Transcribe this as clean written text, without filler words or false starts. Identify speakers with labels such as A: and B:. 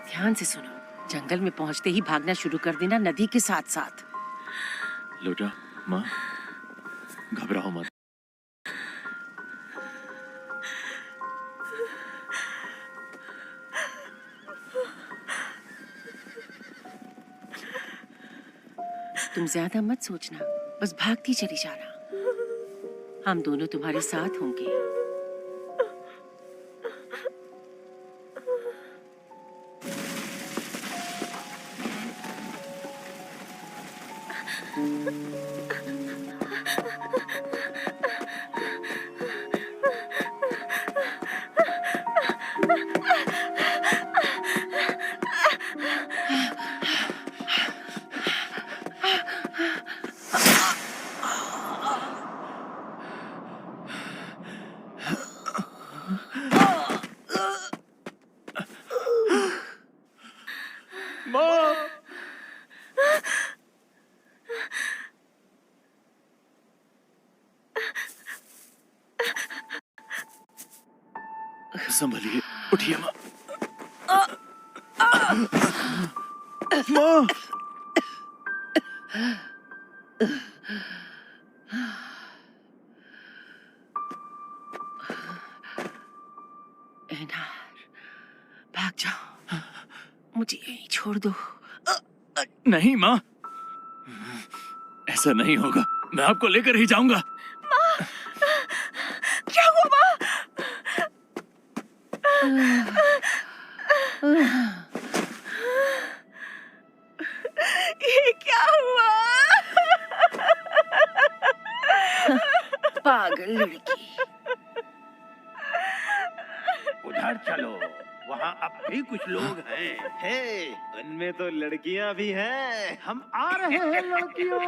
A: ध्यान से सुनो, जंगल में पहुंचते ही भागना शुरू कर देना नदी के साथ साथ।
B: लोटा, माँ, घबराओ मत।
A: तुम ज्यादा मत सोचना, बस भागती चली जाना। हम दोनों तुम्हारे साथ होंगे।
B: संभलिए, उठिए माँ। माँ,
A: भाग जाओ, मुझे यहीं छोड़ दो।
B: नहीं माँ, ऐसा नहीं होगा। मैं आपको लेकर ही जाऊंगा।
A: माँ, क्या हुआ माँ? ये क्या हुआ? पागल लड़की।
C: उधर चलो, वहाँ अब भी कुछ लोग हैं। हे, उनमें तो लड़कियाँ भी हैं। हम आ रहे हैं लड़कियों।